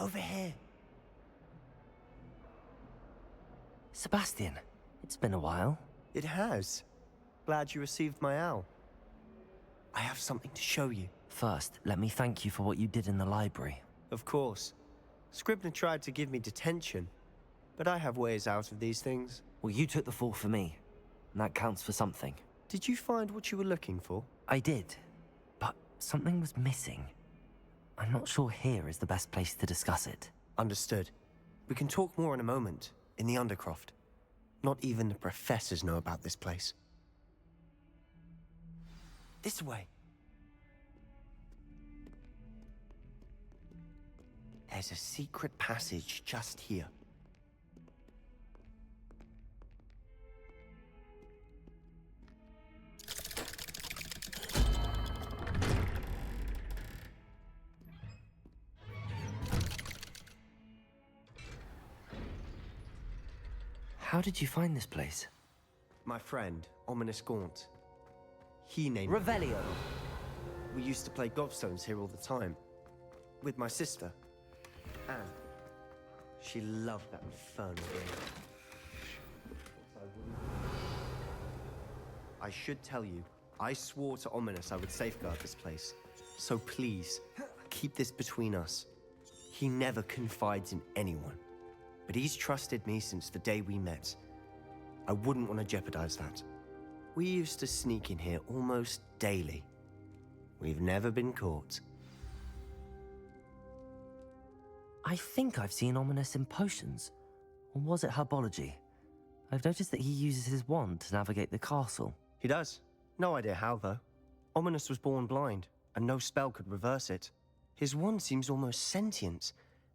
Over here. Sebastian, it's been a while. It has. Glad you received my owl. I have something to show you. First, let me thank you for what you did in the library. Of course. Scribner tried to give me detention, but I have ways out of these things. Well, you took the fall for me, and that counts for something. Did you find what you were looking for? I did, but something was missing. I'm not sure here is the best place to discuss it. Understood. We can talk more in a moment, in the Undercroft. Not even the professors know about this place. This way. There's a secret passage just here. How did you find this place? My friend, Ominous Gaunt. He named Revelio. We used to play gobstones here all the time. With my sister, Anne. She loved that infernal game. I should tell you, I swore to Ominous I would safeguard this place. So please, keep this between us. He never confides in anyone. But he's trusted me since the day we met. I wouldn't want to jeopardize that. We used to sneak in here almost daily. We've never been caught. I think I've seen Ominous in potions. Or was it herbology? I've noticed that he uses his wand to navigate the castle. He does. No idea how, though. Ominous was born blind, and no spell could reverse it. His wand seems almost sentient.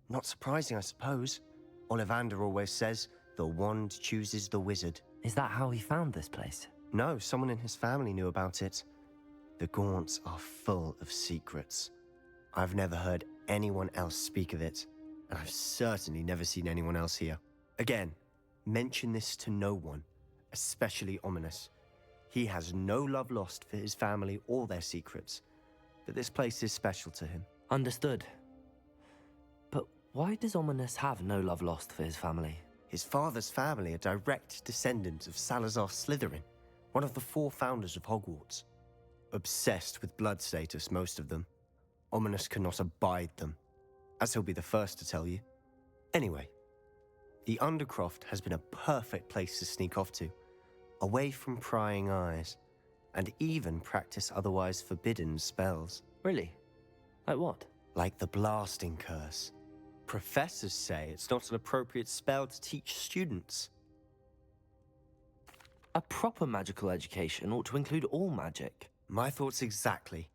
Not surprising, I suppose. Ollivander always says, the wand chooses the wizard. Is that how he found this place? No, someone in his family knew about it. The Gaunts are full of secrets. I've never heard anyone else speak of it, and I've certainly never seen anyone else here. Again, mention this to no one, especially Ominous. He has no love lost for his family or their secrets, but this place is special to him. Understood. But why does Ominous have no love lost for his family? His father's family are direct descendants of Salazar Slytherin, one of the 4 founders of Hogwarts. Obsessed with blood status, most of them. Ominous cannot abide them, as he'll be the first to tell you. Anyway, the Undercroft has been a perfect place to sneak off to, away from prying eyes, and even practice otherwise forbidden spells. Really? Like what? Like the blasting curse. Professors say it's not an appropriate spell to teach students. A proper magical education ought to include all magic. My thoughts exactly.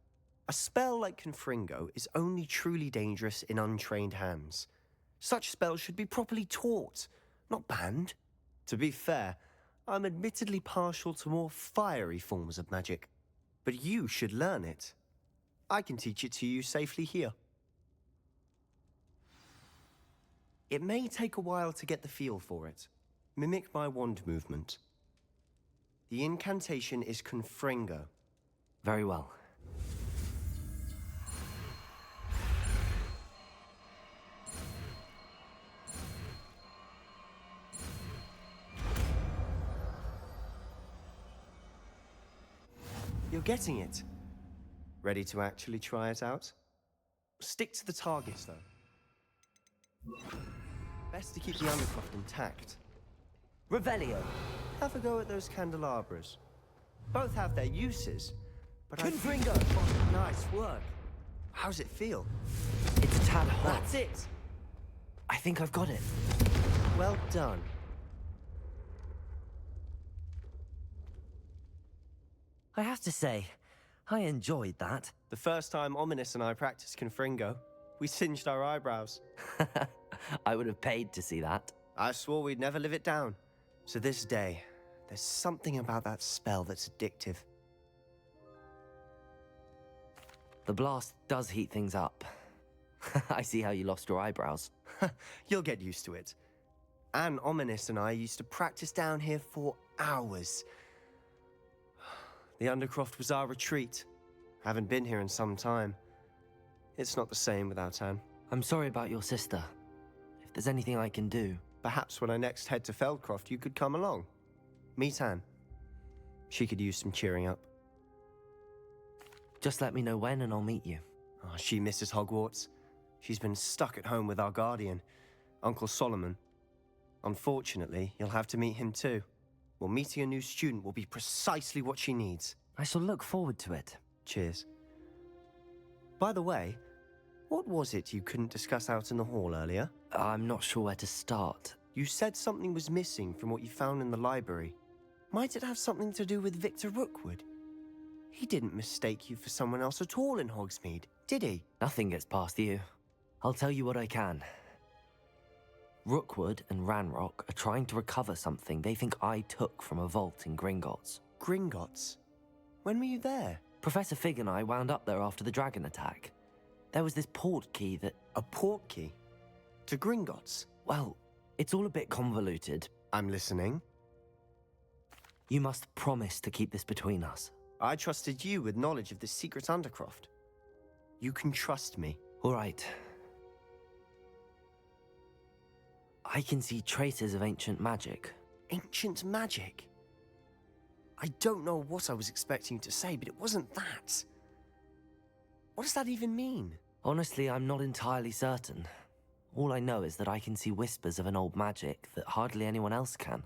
A spell like Confringo is only truly dangerous in untrained hands. Such spells should be properly taught, not banned. To be fair, I'm admittedly partial to more fiery forms of magic, but you should learn it. I can teach it to you safely here. It may take a while to get the feel for it. Mimic my wand movement. The incantation is Confringo. Very well. You're getting it. Ready to actually try it out? Stick to the targets, though. Best to keep the Undercroft intact. Revelio. Have a go at those candelabras. Both have their uses, but Confringo. Nice work. How's it feel? It's a tad hot. That's it. I think I've got it. Well done. I have to say, I enjoyed that. The first time Ominous and I practiced Confringo, we singed our eyebrows. I would have paid to see that. I swore we'd never live it down. To this day, there's something about that spell that's addictive. The blast does heat things up. I see how you lost your eyebrows. You'll get used to it. Anne, Ominous, and I used to practice down here for hours. The Undercroft was our retreat. Haven't been here in some time. It's not the same without Anne. I'm sorry about your sister. If there's anything I can do... Perhaps when I next head to Feldcroft, you could come along. Meet Anne. She could use some cheering up. Just let me know when and I'll meet you. Oh, she misses Hogwarts. She's been stuck at home with our guardian, Uncle Solomon. Unfortunately, you'll have to meet him too. Well, meeting a new student will be precisely what she needs. I shall look forward to it. Cheers. By the way, what was it you couldn't discuss out in the hall earlier? I'm not sure where to start. You said something was missing from what you found in the library. Might it have something to do with Victor Rookwood? He didn't mistake you for someone else at all in Hogsmeade, did he? Nothing gets past you. I'll tell you what I can. Rookwood and Ranrock are trying to recover something they think I took from a vault in Gringotts. Gringotts? When were you there? Professor Fig and I wound up there after the dragon attack. There was this port key that... A port key? To Gringotts? Well, it's all a bit convoluted. I'm listening. You must promise to keep this between us. I trusted you with knowledge of this secret undercroft. You can trust me. All right. I can see traces of ancient magic. Ancient magic? I don't know what I was expecting you to say, but it wasn't that. What does that even mean? Honestly, I'm not entirely certain. All I know is that I can see whispers of an old magic that hardly anyone else can.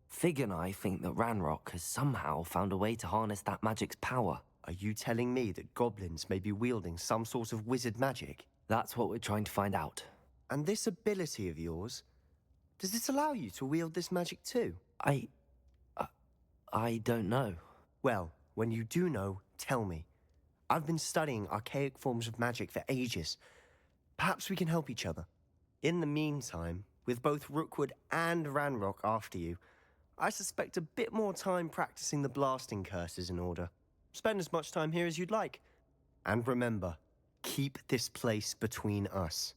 Fig and I think that Ranrock has somehow found a way to harness that magic's power. Are you telling me that goblins may be wielding some sort of wizard magic? That's what we're trying to find out. And this ability of yours, does it allow you to wield this magic too? I don't know. Well, when you do know, tell me. I've been studying archaic forms of magic for ages. Perhaps we can help each other. In the meantime, with both Rookwood and Ranrock after you, I suspect a bit more time practicing the blasting curse is in order. Spend as much time here as you'd like. And remember, keep this place between us.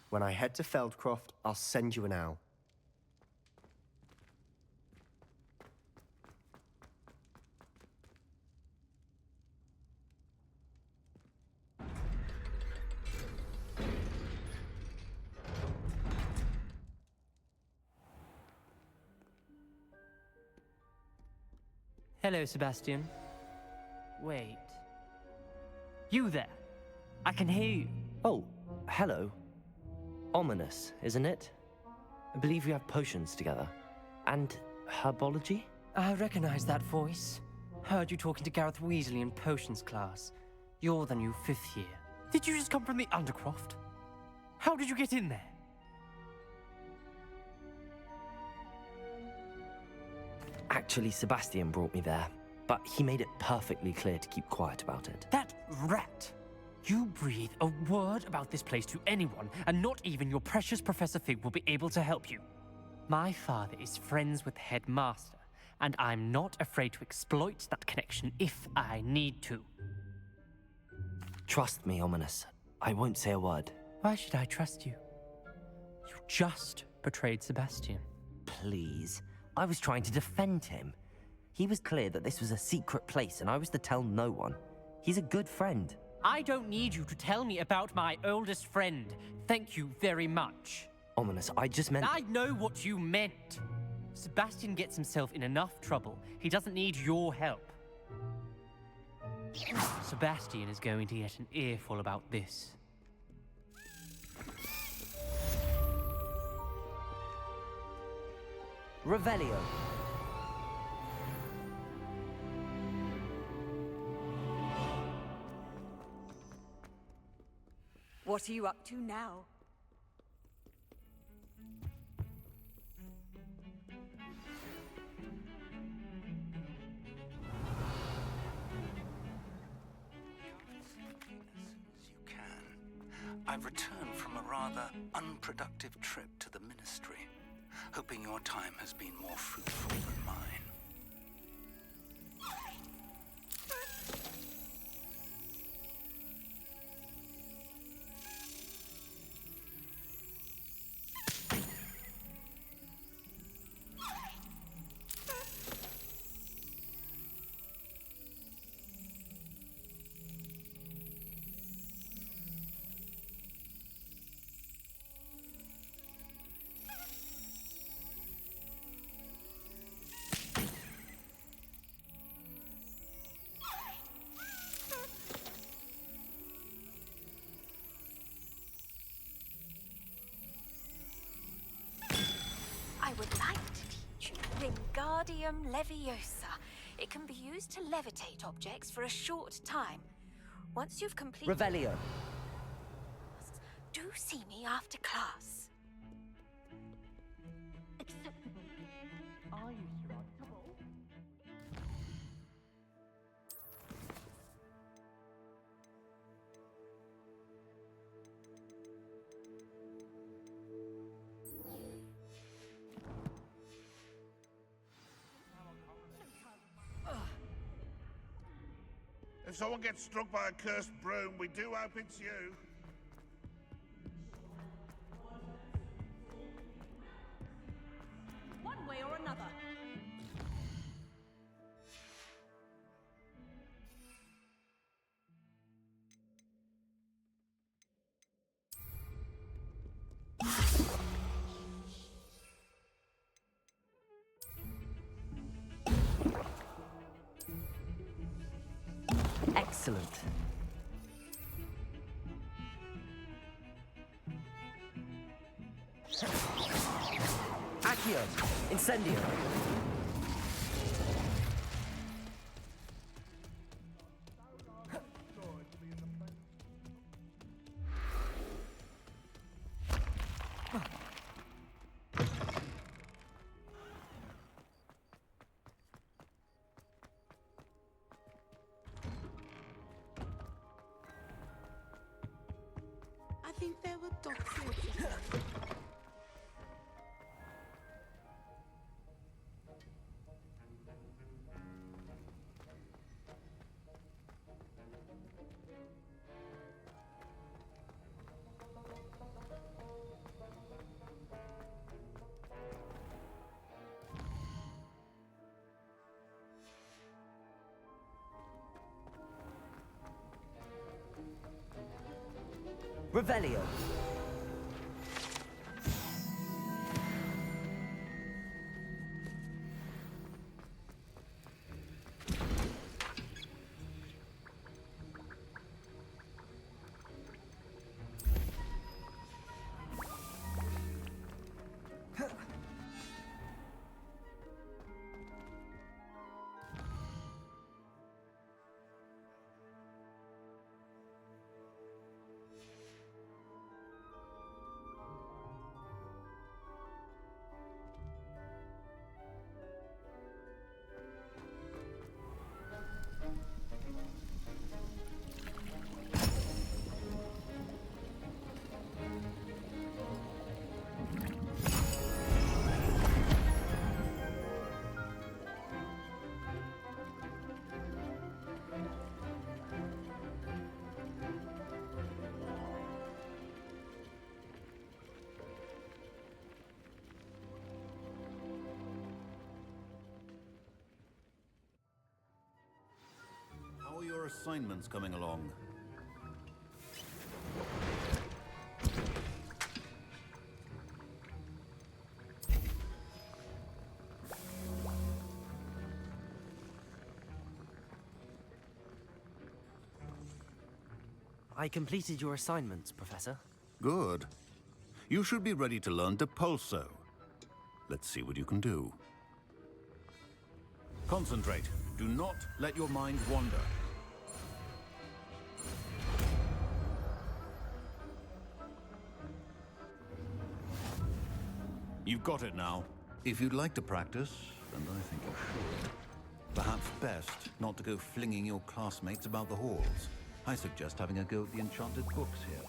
When I head to Feldcroft, I'll send you an owl. Hello, Sebastian. Wait. You there? I can hear you. Oh, hello. Ominous, isn't it? I believe we have potions together. And herbology? I recognize that voice. Heard you talking to Gareth Weasley in potions class. You're the new 5th year. Did you just come from the Undercroft? How did you get in there? Actually, Sebastian brought me there, but he made it perfectly clear to keep quiet about it. That rat! You breathe a word about this place to anyone, and not even your precious Professor Fig will be able to help you. My father is friends with the headmaster, and I'm not afraid to exploit that connection if I need to. Trust me, Ominous. I won't say a word. Why should I trust you? You just betrayed Sebastian. Please. I was trying to defend him. He was clear that this was a secret place and I was to tell no one. He's a good friend. I don't need you to tell me about my oldest friend. Thank you very much. Ominous, I just meant... I know what you meant. Sebastian gets himself in enough trouble. He doesn't need your help. Sebastian is going to get an earful about this. Revelio. What are you up to now? I've returned from a rather unproductive trip to the Ministry, hoping your time has been more fruitful than mine. Wingardium Leviosa. It can be used to levitate objects for a short time. Once you've completed... Revelio. Do see me after class. Acceptable. Are you sure? If someone gets struck by a cursed broom, we do hope it's you. One way or another. Excellent. Accio. Incendio. I think there were dots here. Revelio. How are your assignments coming along? I completed your assignments, Professor. Good. You should be ready to learn Depulso. Let's see what you can do. Concentrate. Do not let your mind wander. You've got it now. If you'd like to practice, and I think you should, perhaps best not to go flinging your classmates about the halls. I suggest having a go at the enchanted books here.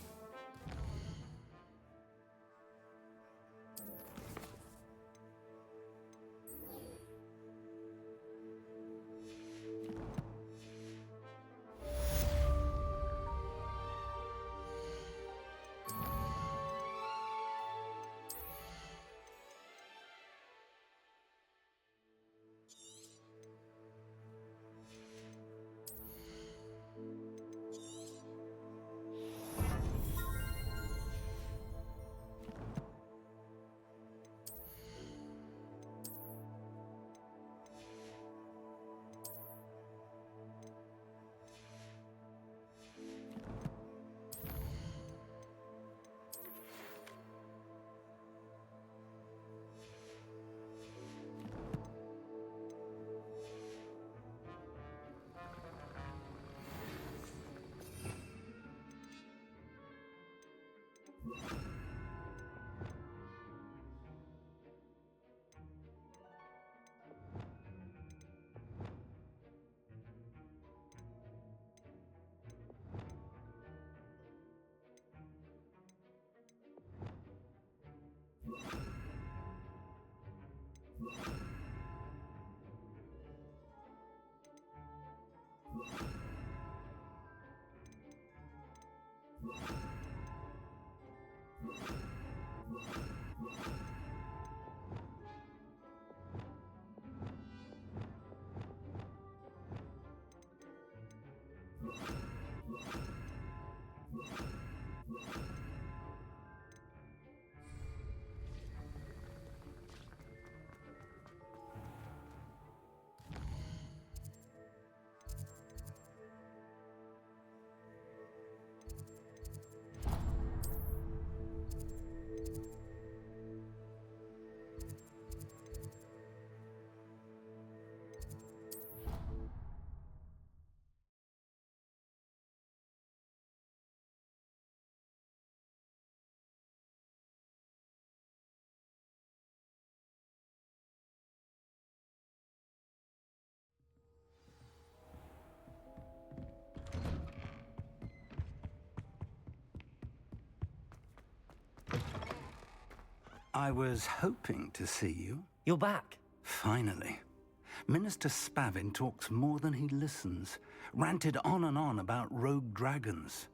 I was hoping to see you. You're back. Finally. Minister Spavin talks more than he listens. Ranted on and on about rogue dragons.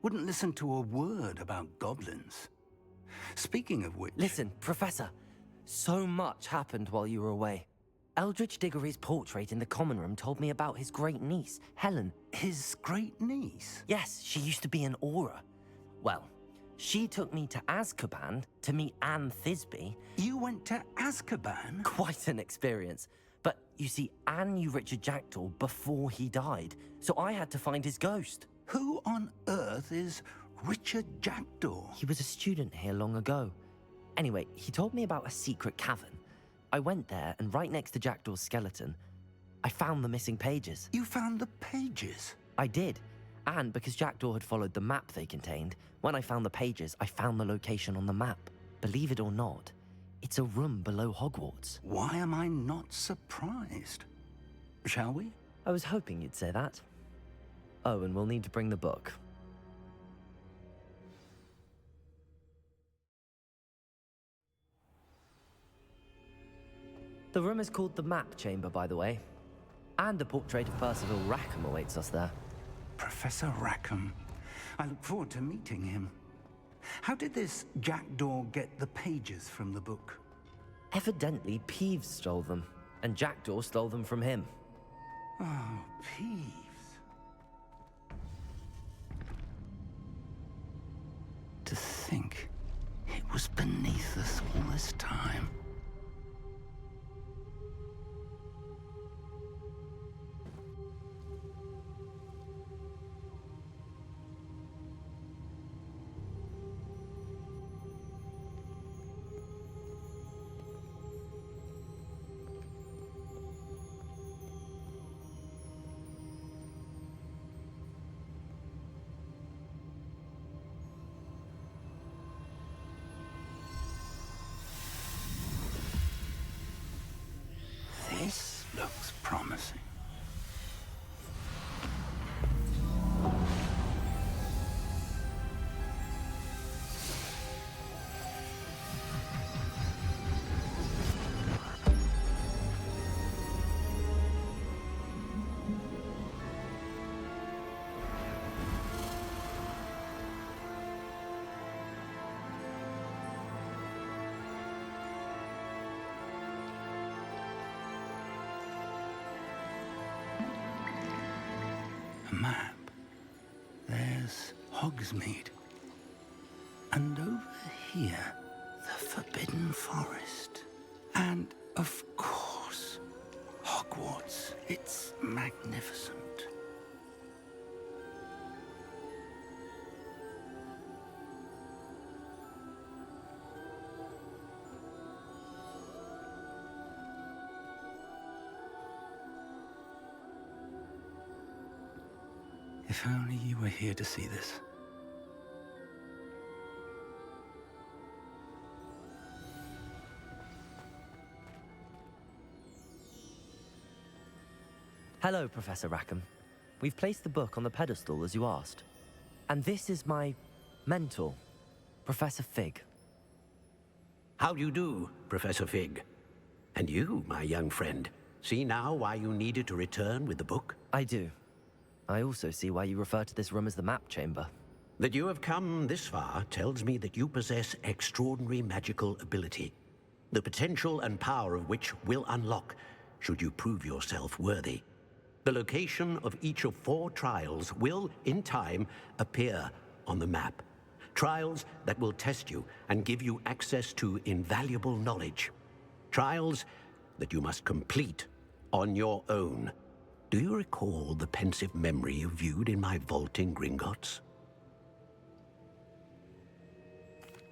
Wouldn't listen to a word about goblins. Speaking of which... Listen, Professor. So much happened while you were away. Eldridge Diggory's portrait in the common room told me about his great niece, Helen. His great niece? Yes, she used to be an Auror. Well, she took me to Azkaban to meet Anne Thisbe. You went to Azkaban? Quite an experience. But you see, Anne knew Richard Jackdaw before he died, so I had to find his ghost. Who on earth is Richard Jackdaw? He was a student here long ago. Anyway, he told me about a secret cavern. I went there, and right next to Jackdaw's skeleton, I found the missing pages. You found the pages? I did. And because Jackdaw had followed the map they contained, when I found the pages, I found the location on the map. Believe it or not, it's a room below Hogwarts. Why am I not surprised? Shall we? I was hoping you'd say that. Oh, and we'll need to bring the book. The room is called the Map Chamber, by the way. And a portrait of Percival Rackham awaits us there. Professor Rackham. I look forward to meeting him. How did this Jackdaw get the pages from the book? Evidently, Peeves stole them, and Jackdaw stole them from him. Oh, Peeves. To think it was beneath us all this time. This looks promising. Map. There's Hogsmeade. And over here, the Forbidden Forest. And, of course, Hogwarts. It's magnificent. If only you were here to see this. Hello, Professor Rackham. We've placed the book on the pedestal as you asked. And this is my mentor, Professor Fig. How do you do, Professor Fig? And you, my young friend, see now why you needed to return with the book? I do. I also see why you refer to this room as the Map Chamber. That you have come this far tells me that you possess extraordinary magical ability, the potential and power of which will unlock should you prove yourself worthy. The location of each of 4 trials will, in time, appear on the map. Trials that will test you and give you access to invaluable knowledge. Trials that you must complete on your own. Do you recall the pensive memory you viewed in my vault in Gringotts?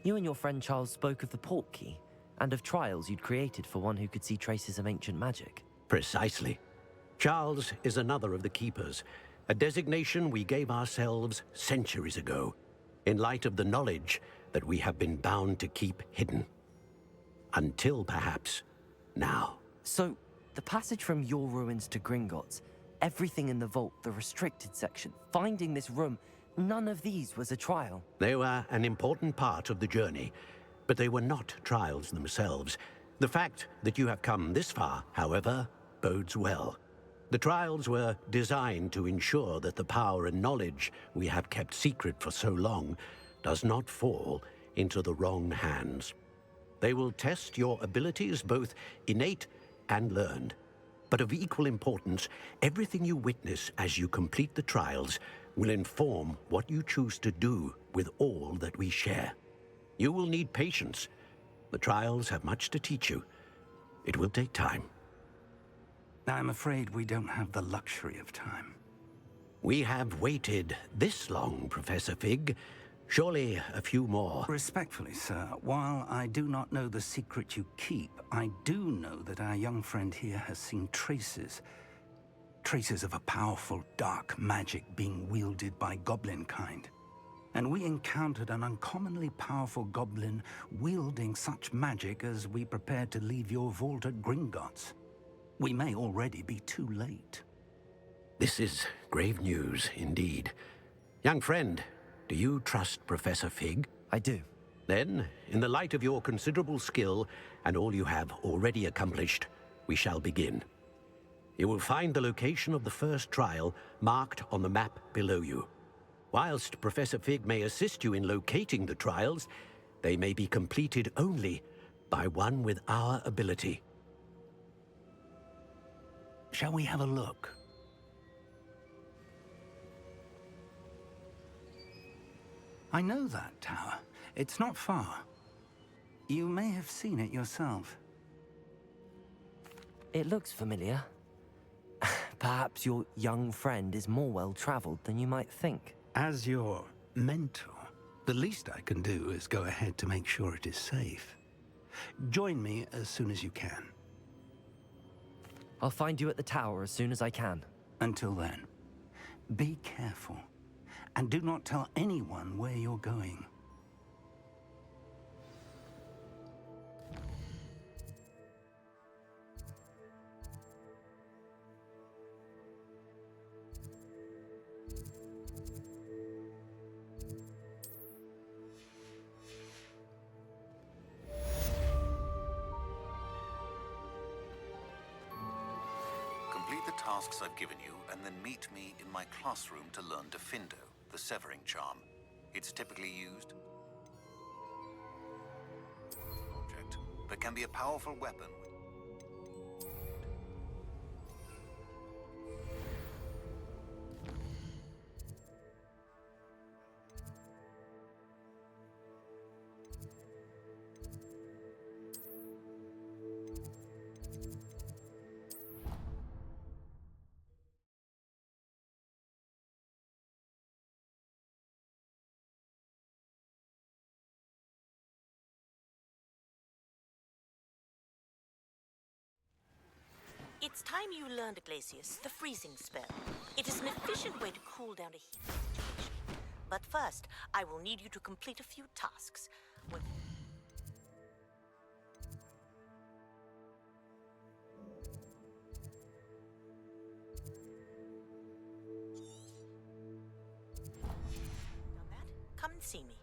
You and your friend Charles spoke of the port key, and of trials you'd created for one who could see traces of ancient magic. Precisely. Charles is another of the Keepers, a designation we gave ourselves centuries ago, in light of the knowledge that we have been bound to keep hidden. Until, perhaps, now. So, the passage from your ruins to Gringotts, everything in the vault, the restricted section, finding this room, none of these was a trial. They were an important part of the journey, but they were not trials themselves. The fact that you have come this far, however, bodes well. The trials were designed to ensure that the power and knowledge we have kept secret for so long does not fall into the wrong hands. They will test your abilities, both innate and learned. But of equal importance, everything you witness as you complete the trials will inform what you choose to do with all that we share. You will need patience. The trials have much to teach you. It will take time. I'm afraid we don't have the luxury of time. We have waited this long, Professor Fig. Surely a few more. Respectfully, sir, while I do not know the secret you keep, I do know that our young friend here has seen traces of a powerful dark magic being wielded by goblin kind. And we encountered an uncommonly powerful goblin wielding such magic as we prepared to leave your vault at Gringotts. We may already be too late. This is grave news indeed. Young friend, do you trust Professor Fig? I do. Then, in the light of your considerable skill and all you have already accomplished, we shall begin. You will find the location of the first trial marked on the map below you. Whilst Professor Fig may assist you in locating the trials, they may be completed only by one with our ability. Shall we have a look? I know that tower. It's not far. You may have seen it yourself. It looks familiar. Perhaps your young friend is more well-traveled than you might think. As your mentor, the least I can do is go ahead to make sure it is safe. Join me as soon as you can. I'll find you at the tower as soon as I can. Until then, be careful, and do not tell anyone where you're going. Complete the tasks I've given you, and then meet me in my classroom to learn Defindo, the severing charm. It's typically used object, but can be a powerful weapon. It's time you learned, Glacius, the freezing spell. It is an efficient way to cool down a heat situation. But first, I will need you to complete a few tasks. Done that? Come and see me.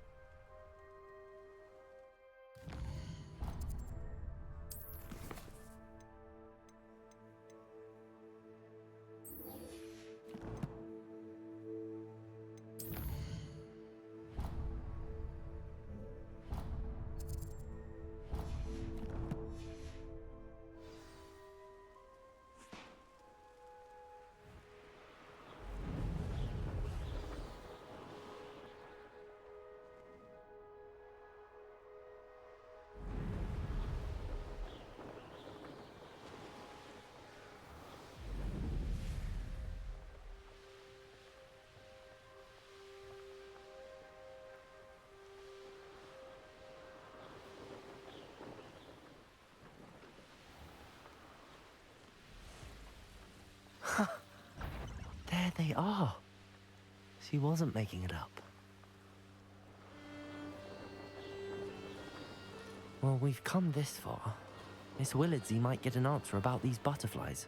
There they are. She wasn't making it up. Well, we've come this far. Miss Willardsey might get an answer about these butterflies.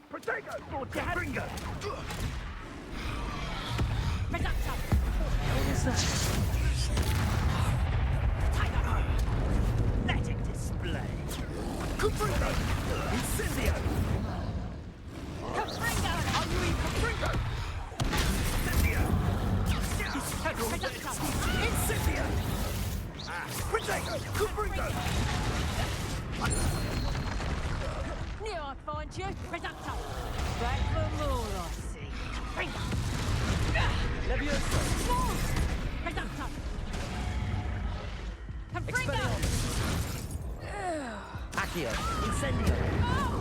Protego! For Dad! Ringo! Reducto! What is that? Let it display! Capringo! Incendio! Capringo! Are you Capringo? Incendio! Reducto! Incendio! Protego! Capringo! Knew I'd find you! Reducto! Back for more, I see! Capringo! Levioso! More! Reducto! Capringo! Accio! Incendio!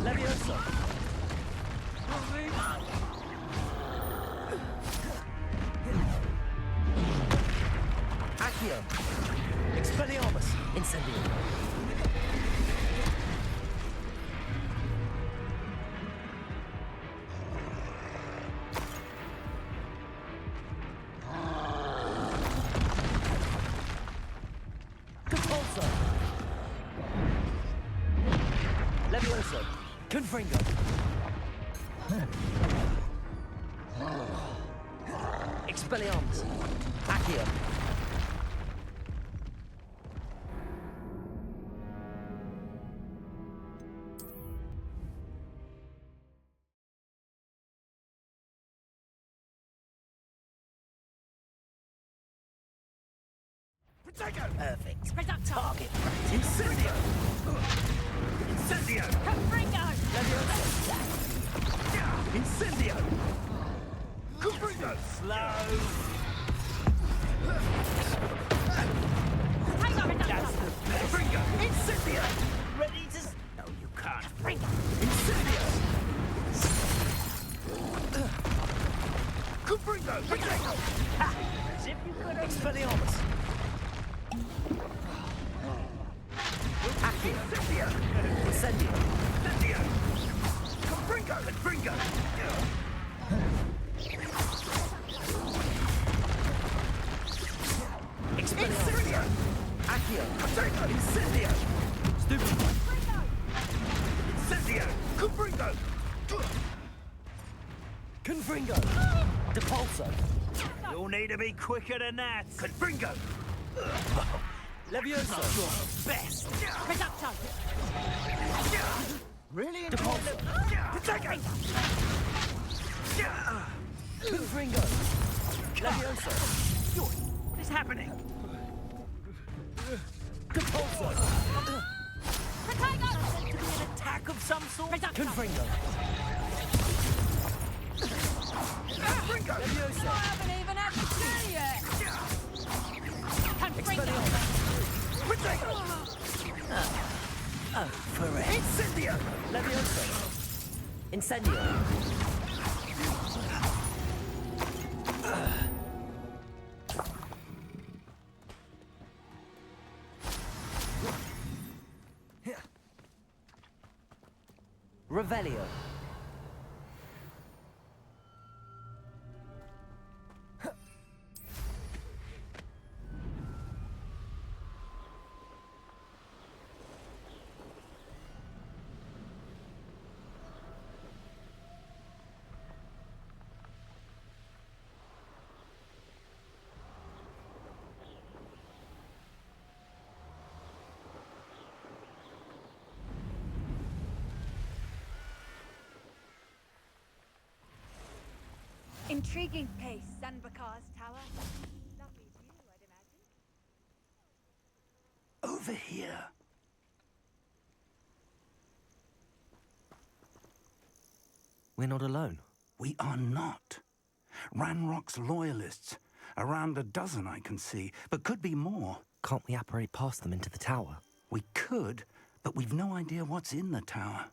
Levioso! Accio! Expelliarmus! Incendio! Levioso! Confringo! Expelliarmus! Accio! Perfect. Reducto! Target practice. Incendio! Incendio! Capringo! Levioso! Incendio! Confringo! Slow! Hang on, Reducto! That's the best! Confringo! Incendio! Ready to... No, you can't. Capringo! Incendio! Confringo! Protego! Ha! As if you could... Expelliarmus! Accio! Incendio! Incendio! Incendio! Confringo! Confringo! Incendio! Accio! Protego! Incendio! Stupid! Incendio! Confringo! Confringo! Depulso! You'll need to be quicker than that! Confringo! Levioso! Best! Reducto! Really? Depulso! Protego! Confringo! Levioso! What is happening? Depulso! Protego! To be an attack of some sort? Reducto! Confringo! Confringo! I Levioso! haven't even had the tea yet! Confringo! Protego! Oh, for it! Incendio! Levioso! Incendio! Revelio. Intriguing place, Sanbakar's Tower. Lovely view, I'd imagine. Over here. We're not alone. We are not. Ranrock's loyalists. Around a dozen I can see, but could be more. Can't we apparate past them into the tower? We could, but we've no idea what's in the tower.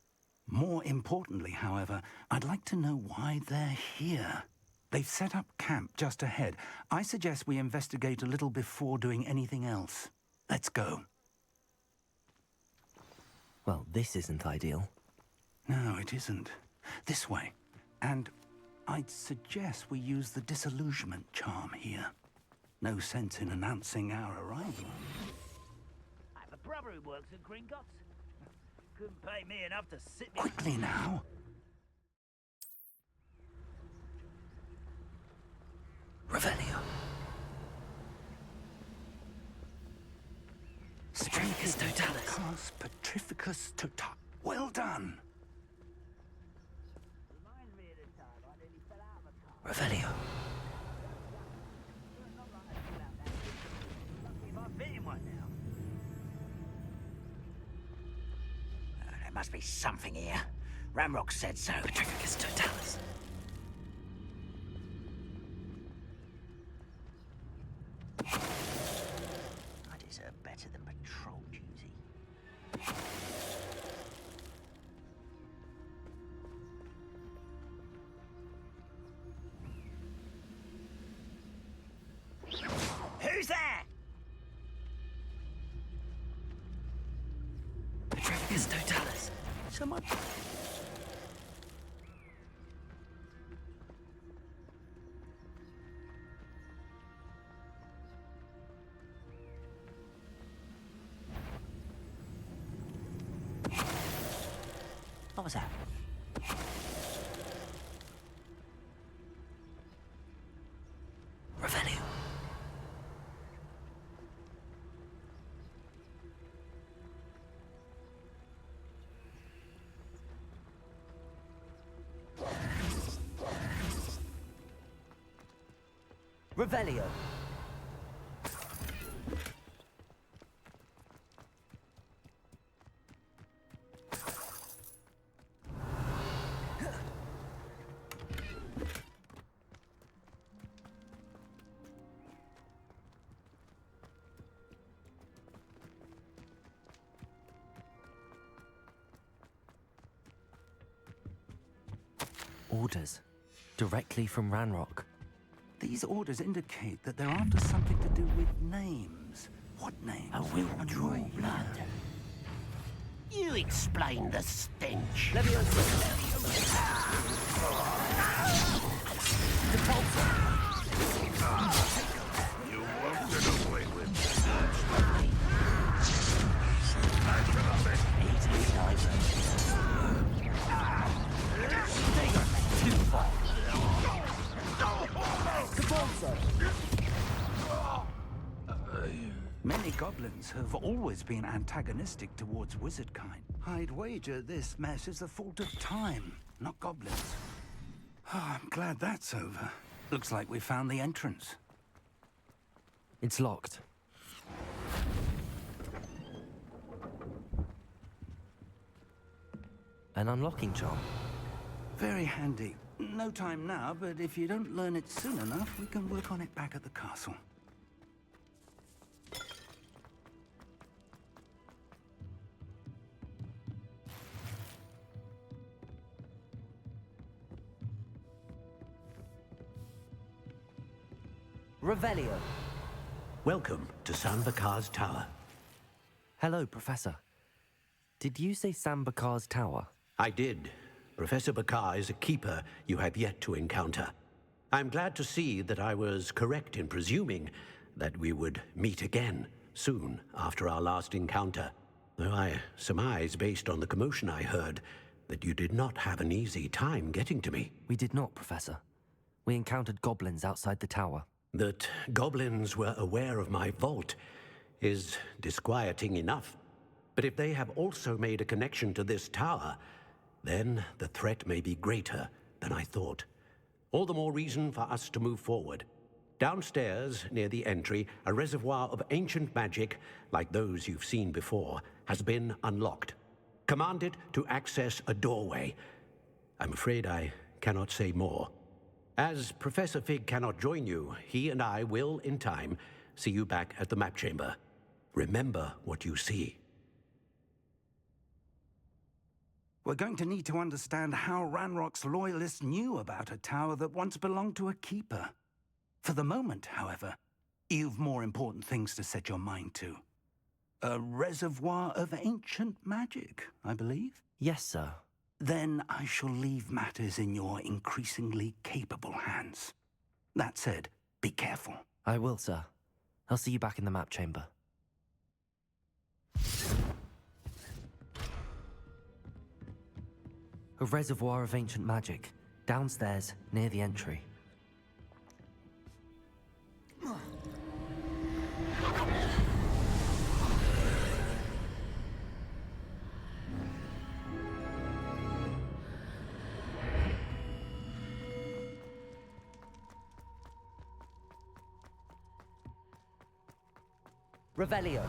More importantly, however, I'd like to know why they're here. They've set up camp just ahead. I suggest we investigate a little before doing anything else. Let's go. Well, this isn't ideal. No, it isn't. This way. And I'd suggest we use the disillusionment charm here. No sense in announcing our arrival. I have a brother who works at Gringotts. Couldn't pay me enough to sit me. Quickly now. Revelio. Petrificus totalis. Petrificus totalis. Well done. Reminds me of the time I nearly fell out of a car. Revelio. Lucky if I fit in one now. There must be something here. Ramrock said so. Petrificus totalis. I deserve better than patrol duty. Who's there? Petrificus totalis. Someone... What was that? Revelio. Revelio. Orders. Directly from Ranrock. These orders indicate that they're after something to do with names. What names? I will draw blood. You explain the stench. You won't get away with Many goblins have always been antagonistic towards wizard kind. I'd wager this mess is the fault of time, not goblins. Oh, I'm glad that's over. Looks like we found the entrance. It's locked. An unlocking charm. Very handy. No time now, but if you don't learn it soon enough, we can work on it back at the castle. Revelio. Welcome to Sanbakar's Tower. Hello, Professor. Did you say Sambakar's Tower? I did. Professor Bakar is a keeper you have yet to encounter. I'm glad to see that I was correct in presuming that we would meet again soon after our last encounter. Though I surmise, based on the commotion I heard, that you did not have an easy time getting to me. We did not, Professor. We encountered goblins outside the tower. That goblins were aware of my vault is disquieting enough. But if they have also made a connection to this tower, then the threat may be greater than I thought. All the more reason for us to move forward. Downstairs, near the entry, a reservoir of ancient magic, like those you've seen before, has been unlocked. Command it to access a doorway. I'm afraid I cannot say more. As Professor Fig cannot join you, he and I will, in time, see you back at the map chamber. Remember what you see. We're going to need to understand how Ranrock's loyalists knew about a tower that once belonged to a keeper. For the moment, however, you've more important things to set your mind to. A reservoir of ancient magic, I believe? Yes, sir. Then I shall leave matters in your increasingly capable hands. That said, be careful. I will, sir. I'll see you back in the map chamber. A reservoir of ancient magic, downstairs, near the entry. Revelio.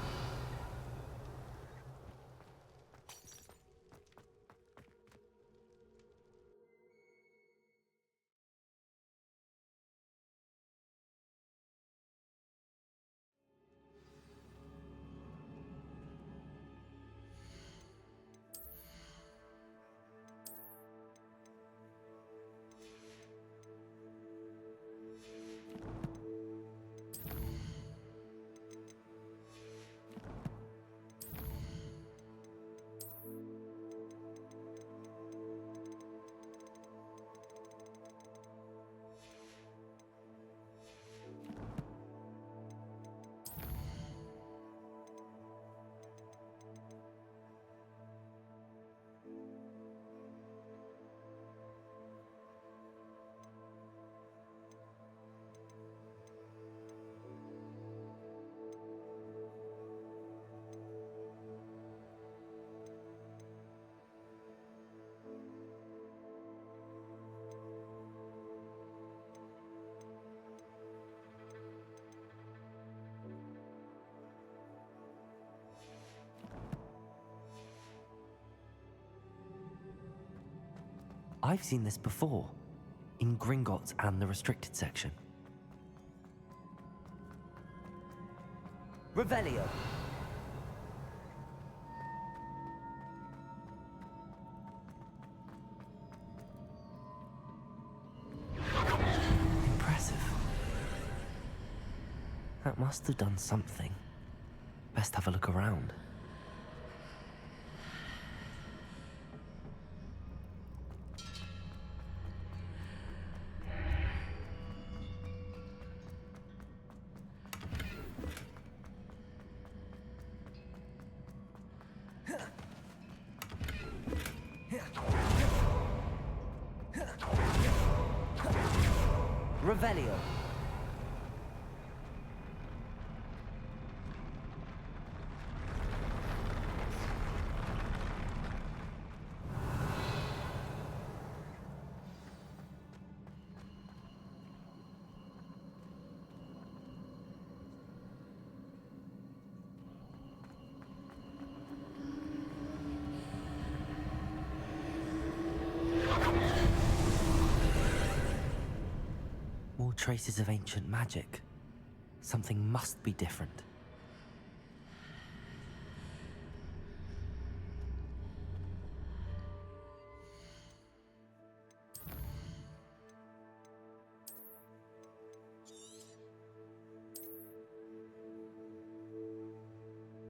I've seen this before, in Gringotts and the restricted section. Revelio. Impressive. That must have done something. Best have a look around. Revelio. More traces of ancient magic. Something must be different.